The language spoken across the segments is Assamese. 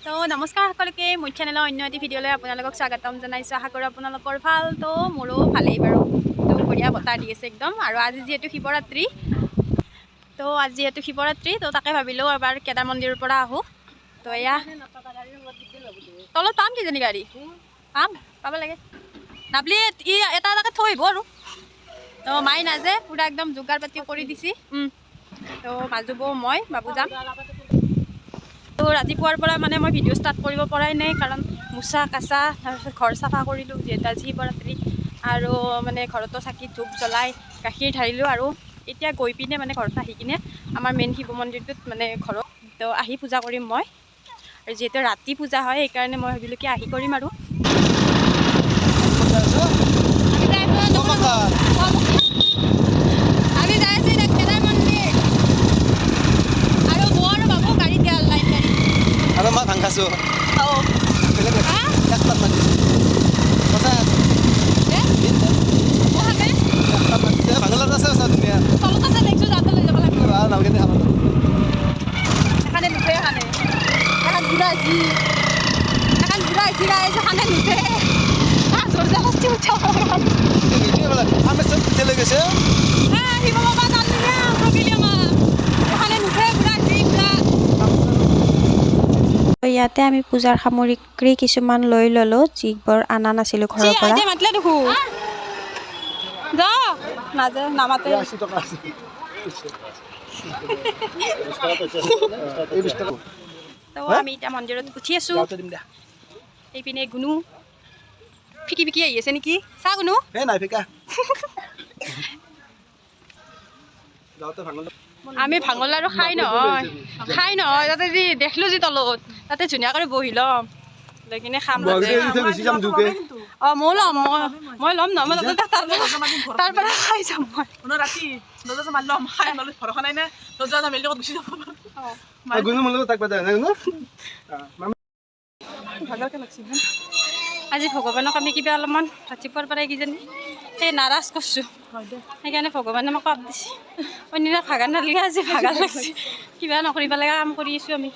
তো নমস্কাৰ সকলোকে মোৰ চেনেলৰ অন্য এটি ভিডিঅ'লৈ আপোনালোকক স্বাগতম জনাইছোঁ। আশা কৰোঁ আপোনালোকৰ ভাল। তো মোৰো ভালেই বাৰু। তো বঢ়িয়া বতাহ দি আছে একদম। আৰু আজি যিহেতু শিৱৰাত্ৰি, তো তাকে ভাবিলোঁ এবাৰ কেদাৰ মন্দিৰৰ পৰা আহোঁ। তো এয়া তলত পাম কিজানি গাড়ী, পাব লাগে নাপলি ই এটা এটাকে থৈ আহিব আৰু। তো মাই নাযায়, পূৰা একদম যোগাৰ পাতি কৰি দিছি। তো মাজু বৌ মই বাবু যাম। তো ৰাতিপুৱাৰ পৰা মানে মই ভিডিঅ' ষ্টাৰ্ট কৰিব পৰাই নাই, কাৰণ মোচা কাচা তাৰপিছত ঘৰ চাফা কৰিলোঁ যিহেতু আজি শিৱৰাত্ৰি। আৰু মানে ঘৰতো চাকি ধূপ জ্বলাই গাখীৰ ঢালিলোঁ। আৰু এতিয়া গৈ পিনে মানে ঘৰত আহি কিনে আমাৰ মেইন শিৱ মন্দিৰটোত মানে ঘৰত তো আহি পূজা কৰিম মই। আৰু যিহেতু ৰাতি পূজা হয় সেইকাৰণে মই ভাবিলোঁ কি আহি কৰিম। আৰু আমি যাই আছোঁ এতিয়া কেদাৰ মন্দিৰ। আৰু বৌ আৰু বাবু গাড়ীত গেল লাইন গাড়ী। আৰু মই ভাং খাইছোঁ। ইয়াতে আমি পূজাৰ সামগ্ৰী কিছুমান লৈ ল'লোঁ, যিবোৰ অনা নাছিলোঁ ঘৰৰ পৰা। তো আমি এতিয়া মন্দিৰত উঠি আছোঁ। এইপিনে গুণু ফিকি ফিকি আহি আছে নেকি? চা গুণু। আমি ভাঙল আৰু খাই নহয় তাতে যি দেখিলোঁ যি তলত তাতে ধুনীয়াকৈ বহি ল'ম, লৈ কিনে খাম। মই ল'ম, মই ল'ম নহয়, মই তাতে তাৰ পৰা খাই যাম মই ৰাতি। আজি ভগৱানক আমি কিবা অলপমান ৰাতিপুৱাৰ পৰাই কিজানি সেই নাৰাজ কৰিছোঁ, সেইকাৰণে ভগৱানে মোক পাপ দিছে। অন্যদিনা ভাগাৰ নালাগে, আজি ভাগাৰ লাগছে। কিবা নকৰিব লগা কাম কৰি আছোঁ আমি।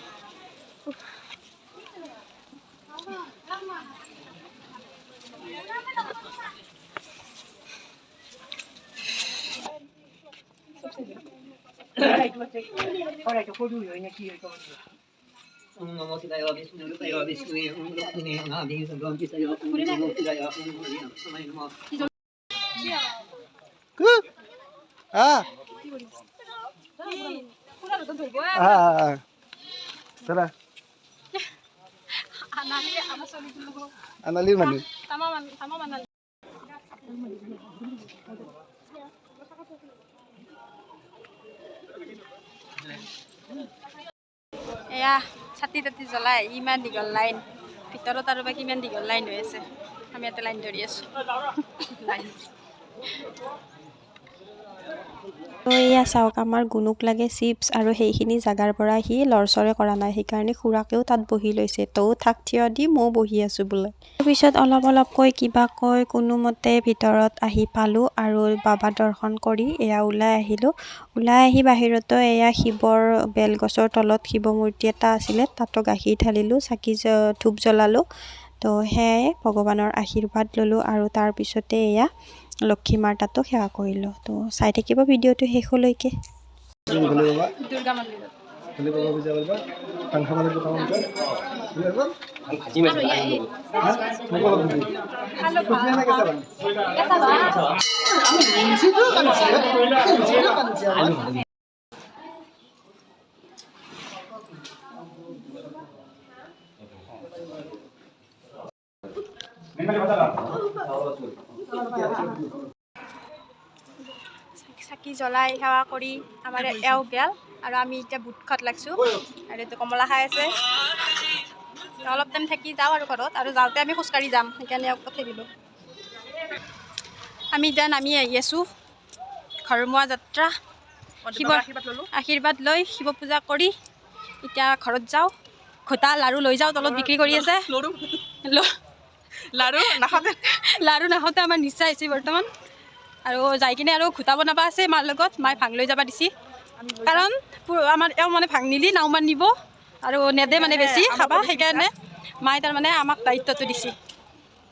এয়া ছাতি তাতি জ্বলাই ইমান দীঘল লাইন, ভিতৰত আৰু বা কিমান দীঘল লাইন হৈ আছে। আমি ইয়াতে লাইন ধৰি আছোঁ। তো এয়া চাওক, আমাৰ গুণুক লাগে চিপছ, আৰু সেইখিনি জাগাৰ পৰা সি লৰচৰে কৰা নাই, সেইকাৰণে খুৰাকেও তাত বহি লৈছে। তও থাক থিয় দি ময়ো বহি আছোঁ বোলে। তাৰপিছত অলপকৈ কিবা কৈ কোনোমতে ভিতৰত আহি পালোঁ, আৰু বাবা দৰ্শন কৰি এয়া ওলাই আহিলোঁ। ওলাই আহি বাহিৰতো এয়া শিৱৰ বেলগছৰ তলত শিৱ মূৰ্তি এটা আছিলে, তাতো গাখীৰ ঢালিলোঁ, চাকি ধূপ জ্বলালোঁ। তো সেয়াই ভগৱানৰ আশীৰ্বাদ ল'লোঁ, আৰু তাৰপিছতে এয়া লক্ষী মাৰ তাতো সেৱা কৰিলোঁ। তো চাই থাকিব ভিডিঅ'টো শেষলৈকে। দুৰ্গা মন্দিৰত চাকি জ্বলাই সেৱা কৰি আমাৰ এওঁ গেল, আৰু আমি এতিয়া বুট খোৱাত লাগছোঁ। আৰু এইটো কমলা খাই আছে। অলপ টাইম থাকি যাওঁ আৰু ঘৰত, আৰু যাওঁতে আমি খোজকাঢ়ি যাম, সেইকাৰণে এওঁক পঠাই দিলোঁ। আমি এতিয়া নামি আহি আছোঁ। ঘৰমুৱা যাত্ৰা, শিৱৰ আশীৰ্বাদ লৈ শিৱ পূজা কৰি এতিয়া ঘৰত যাওঁ। ঘটা লাৰু লৈ যাওঁ, তলত বিক্ৰী কৰি আছে। লাৰু নাখাওঁতে আমাৰ নিচা হৈছে বৰ্তমান। আৰু যাই কিনে আৰু ঘোটা বনাব আছে মাৰ লগত, মায়ে ভাং লৈ যাব দিছি, কাৰণ আমাৰ এওঁ মানে ভাং নিলি নাওমান নিব। আৰু নেদে মানে বেছি খাবা সেইকাৰণে মায়ে তাৰমানে আমাক দায়িত্বটো দিছে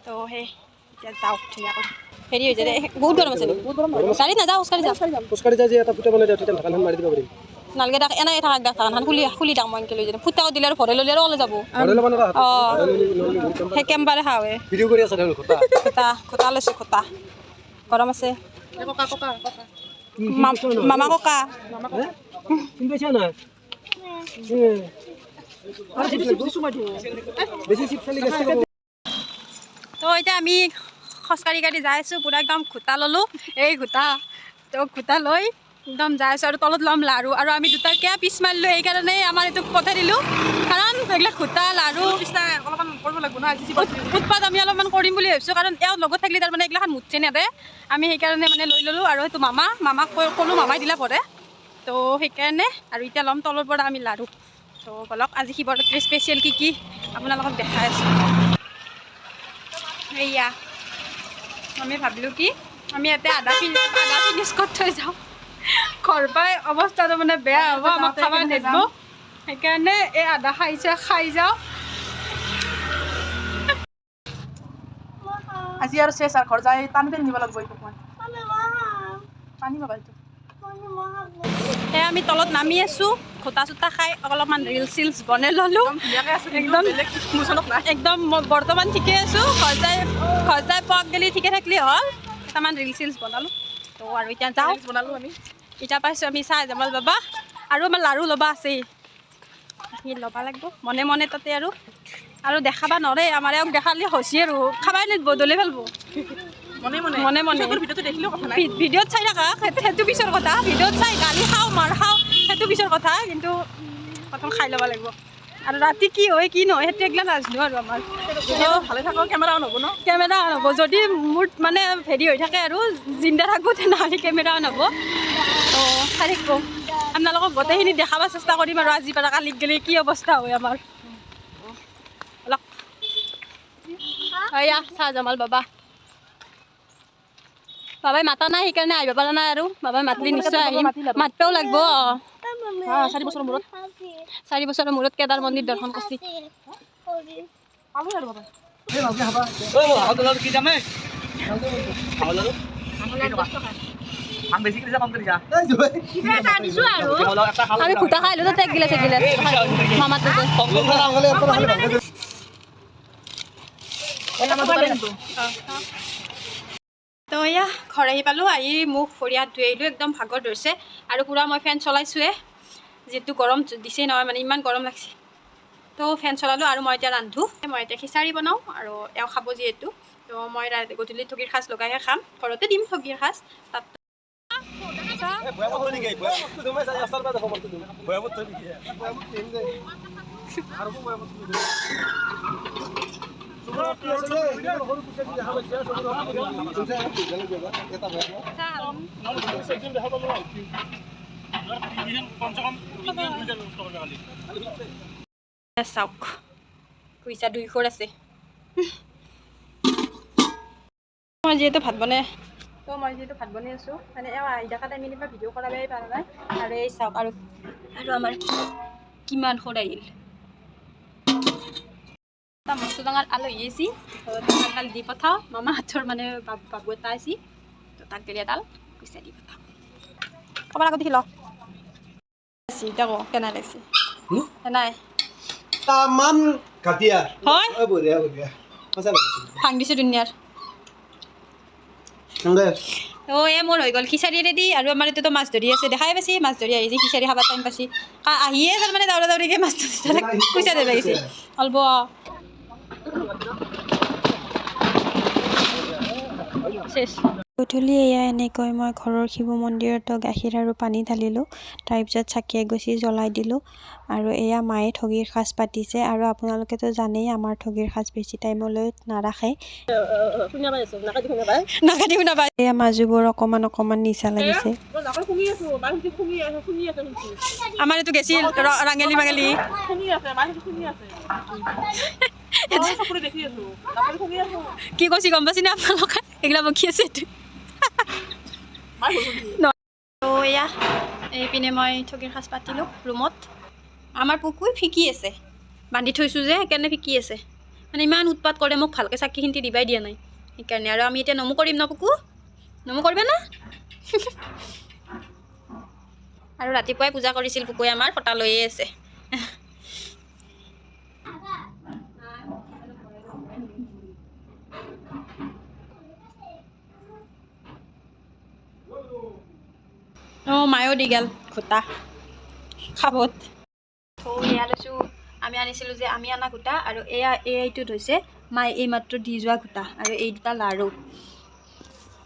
তো সেই এতিয়া যাওঁ ধুনীয়াকৈ হেৰি হৈ যায় বহুত গৰম আছে গাড়ী নাযাওঁ খোজকাঢ়ি যাই যে এটা ফুটা বনাই দিওঁ তেতিয়া ঢাকানখন মাৰি দিব পাৰিম নালগে তাক এনেই থাকাক ঢাকানখন খুলি যাওঁ মই এনেকৈ লৈ যাম ফুটাও দিলে আৰু ভৰাই ল'লে আৰু ওলাই যাব ঘৰলৈ মানে অঁ সেই কেম্বাৰে খাওঁৱে ভিডিঅ' কৰি আছে তেওঁলোক খোটা লৈছোঁ খোটা গৰম আছে মামা ককা চিনি পাইছা নাই বেছি চিপ চালি গেছে তো এতিয়া আমি খোজকাঢ়ি যাই আছোঁ পূৰা একদম ঘোটা ল'লোঁ এই ঘোটা তো ঘোটা লৈ একদম যাই আছোঁ আৰু তলত ল'ম লাৰু আৰু আমি দুটাকে পিছ মাৰিলোঁ সেইকাৰণে আমাৰ এইটোক পঠাই দিলোঁ কাৰণ এইবিলাক ঘোটা লাৰু অলপমান কৰিব লাগিব ন উৎপাত আমি অলপমান কৰিম বুলি ভাবিছোঁ কাৰণ এওঁ লগত থাকিলে তাৰমানে এইগিলাখন মুঠছে নেদে আমি সেইকাৰণে মানে লৈ ল'লোঁ আৰু সেইটো মামাক ক'লোঁ মামাই দিলা পৰে তো সেইকাৰণে আৰু এতিয়া ল'ম তলৰ পৰা আমি লাৰু তো বলক আজি শিৱৰাত্ৰি স্পেচিয়েল কি আপোনালোকক দেখাই আছোঁ এয়া আমি ভাবিলোঁ কি আমি ইয়াতে আধা ফিনিছ কৰি থৈ যাওঁ ঘৰ পাই অৱস্থাটো মানে বেয়া হ'ব আমাক খাব নিদিব সেইকাৰণে এই আধা খাই যাওঁ আজি আৰু চেছ আৰু ঘৰ যাই টানি নিব লাগিব এইটো পানী পাবা এইটো সেয়া আমি তলত নামি আছোঁ ঘোটা চোটা খাই অলপমান ৰিলচ চিলচ বনাই ল'লোঁ একদম বৰ্তমান ঠিকে আছোঁ ঘৰ যাই পক গেলি ঠিকে থাকিলে হ'ল কেইটামান ৰিলচ চিলচ বনালোঁ তো আৰু এতিয়া যাওঁ বনালোঁ আমি এতিয়া পাইছোঁ আমি চাহ জামাল বাবা আৰু আমাৰ লাৰু ল'বা আছেই সি ল'বা লাগিব মনে মনে তাতে আৰু দেখাবা নৰে আমাৰ এওঁক দেখালে হৈছে আৰু খাবাই নিদিব দলে পেলাব মনে মনে ভিডিঅ'ত চাই থাকা সেইটো পিছৰ কথা ভিডিঅ'ত চাই গালি খাওঁ মাৰ খাওঁ সেইটো পিছৰ কথা কিন্তু প্ৰথম খাই ল'ব লাগিব আৰু ৰাতি কি হয় কি নহয় সেইটো এইগিলা নাজানো আৰু আমাৰ ভালে থাকো কেমেৰা অন হ'ব ন কেমেৰা অন হ'ব যদি মোৰ মানে হেৰি হৈ থাকে আৰু জিন্দা থাকোঁ তেনেহ'লে কেমেৰা অন হ'ব অঁ চাই থাকিব আপোনালোকক গোটেইখিনি দেখাব চেষ্টা কৰিম আৰু আজিৰ পৰা কালিক গ'লে কি অৱস্থা হয় আমাৰ অলপ এয়া চাহ জামাল বাবাই মাতা নাই সেইকাৰণে আহিব পৰা নাই আৰু বাবাই মাতিলে নিশ্চয় আহিম মাতিবও লাগিব 4 বছৰৰ মূৰত 4 বছৰৰ মূৰত কেদাৰ মন্দিৰ দৰ্শন কৰিছে পালোঁ আৰু বাবা আমি ফুটা খাই আহিলোঁ তাতে গিলাচ মামাৰ তো এয়া ঘৰ আহি পালোঁ আহি মুখ ভৰি হাত ধুই আহিলোঁ একদম ভাগৰ ধৰিছে আৰু পূৰা মই ফেন চলাইছোঁৱে যিহেতু গৰম দিছেই নহয় মানে ইমান গৰম লাগিছে তো ফেন চলালোঁ আৰু মই এতিয়া ৰান্ধোঁ মই এতিয়া খিচাৰি বনাওঁ আৰু এওঁ খাব যিহেতু তো মই গধূলি ঠগীৰ সাজ লগাইহে খাম ঘৰতে দিম ঠগীৰ সাজ তাত চাওক পইচা 200 আছে মই যিহেতু ভাত বনাই আছোঁ মানে এওঁ আহি থকা টাইমিৰ পৰা ভিডিঅ' কৰাবই পৰা নাই আৰু এই চাওক আৰু আমাৰ কিমান সদাইল এটা মস্ত ডাঙৰ আলহী আহিছে এডাল দি পঠাওঁ মামা হাতৰ মানে বাবু এটা আহিছে তো তাক গেলি এডাল পইচা দি পঠাওঁ ক'ব লাগত দেখি ল এতিয়া কওঁ কেনে লাগিছে নাই তামান কাটিয়া হয় বঢ়িয়া সঁচা লাগিছে ভাং দিছোঁ দুনিয়াৰ মোৰ হৈ গ'ল খিচাৰি ৰেডি আৰু আমাৰ এইটোতো মাছ ধৰি আছে দেখাই পাইছে মাছ ধৰি আহিছে খিচাৰি খাব টাইম পাইছে আহিয়ে তাৰমানে দৌৰা দৌৰিকৈ মাছ ধৰি পইচা দিব লাগিছে অলপ শেষ গধূলি এয়া এনেকৈ মই ঘৰৰ শিৱ মন্দিৰতো গাখীৰ আৰু পানী ঢালিলোঁ তাৰপিছত চাকি এগছি জ্বলাই দিলোঁ আৰু এয়া মায়ে ঠগীৰ সাজ পাতিছে আৰু আপোনালোকেতো জানেই আমাৰ ঠগীৰ সাজ বেছি টাইমলৈ নাৰাখে এয়া মাজুবোৰ অকণমান নিচা লাগিছে আমাৰ এইটো গেছি ৰাঙেলি মাঙেলি কি কৈছে গম পাইছে নে আপোনালোকে এইগিলা বকি আছে এয়া এইপিনে মই ঠগীৰ সাজ পাতিলোঁ ৰুমত আমাৰ পুকুই ফিকি আছে বান্ধি থৈছোঁ যে সেইকাৰণে ফিকি আছে মানে ইমান উৎপাত কৰে মোক ভালকৈ চাকিখিনিতে দিবাই দিয়া নাই সেইকাৰণে আৰু আমি এতিয়া নমু কৰিম ন পুকু নমু কৰিবা না আৰু ৰাতিপুৱাই পূজা কৰিছিল পুকুৱে আমাৰ ফটা লৈয়ে আছে অঁ মায়েও দি গেল ঘোটা খাবত এয়া লৈছোঁ আমি আনিছিলোঁ যে আমি অনা ঘোটা আৰু এইটোত হৈছে মায়ে এইমাত্ৰ দি যোৱা ঘোটা আৰু এই দুটা লাৰু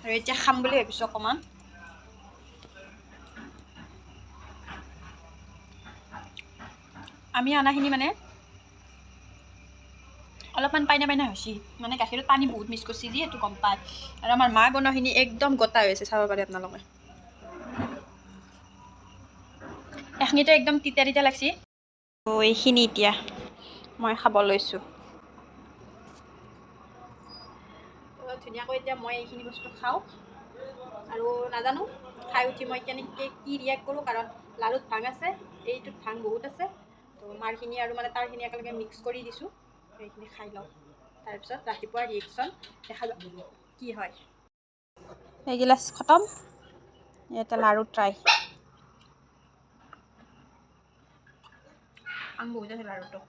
আৰু এতিয়া খাম বুলি ভাবিছোঁ অকণমান আমি অনাখিনি মানে অলপমান পাইনা হৈছে মানে গাখীৰত পানী বহুত মিক্স কৰিছে যিহেতু গম পায় আৰু আমাৰ মায়ে বনোৱাখিনি একদম গোটা হৈ আছে চাব পাৰে আপোনালোকে এইখিনিতো একদম তিতা তিতা লাগছি এইখিনি এতিয়া মই খাব লৈছোঁ ধুনীয়াকৈ এতিয়া মই এইখিনি বস্তু খাওঁ আৰু নাজানো খাই উঠি মই কেনেকৈ কি ৰিয়েক্ট কৰোঁ কাৰণ লাৰুত ভাং আছে এইটোত ভাং বহুত আছে তো মাৰখিনি আৰু মানে তাৰখিনি একেলগে মিক্স কৰি দিছোঁ সেইখিনি খাই লওঁ তাৰপিছত ৰাতিপুৱা ৰিয়েকশ্যন দেখা যাব কি হয় এগিলাচ খতম এটা লাৰু ট্ৰাই ভাং বহুত আছে লাৰুটো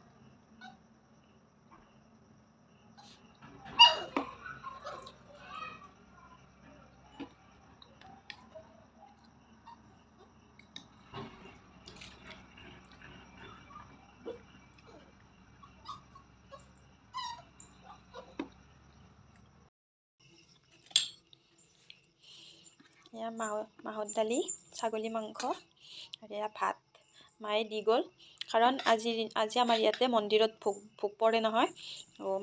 এয়া মাহৰ দালি ছাগলী মাংস আৰু এয়া ভাত মায়ে দি গ'ল কাৰণ আজি আমাৰ ইয়াতে মন্দিৰত ভোগ পৰে নহয়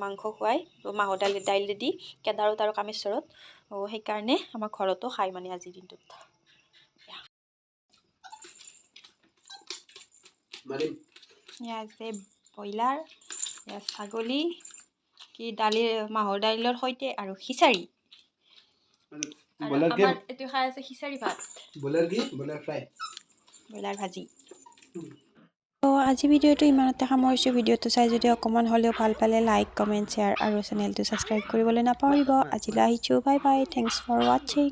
মাংস খুৱাই মাহৰ দাইল দি কেদাৰত আৰু কামেশ্বৰত সেইকাৰণে আমাৰ ঘৰতো খায় মানে আজিৰ দিনটোত এয়া আছে ব্ৰইলাৰ এয়া ছাগলী কি মাহৰ দাইলৰ সৈতে আৰু খিচাৰি ব্ৰইলাৰ আমাৰ এইটো খাই আছে খিচাৰি ভাত ব্ৰইলাৰ ফ্ৰাই ব্ৰইলাৰ ভাজি তো আজি ভিডিঅ'টো ইমানতে সামৰিছোঁ ভিডিঅ'টো চাই যদি অকণমান হ'লেও ভাল পালে লাইক কমেণ্ট শ্বেয়াৰ আৰু চেনেলটো ছাবস্ক্ৰাইব কৰিবলৈ নাপাহৰিব আজিলৈ আহিছোঁ বাই বাই থেংকছ ফৰ ৱাটছিং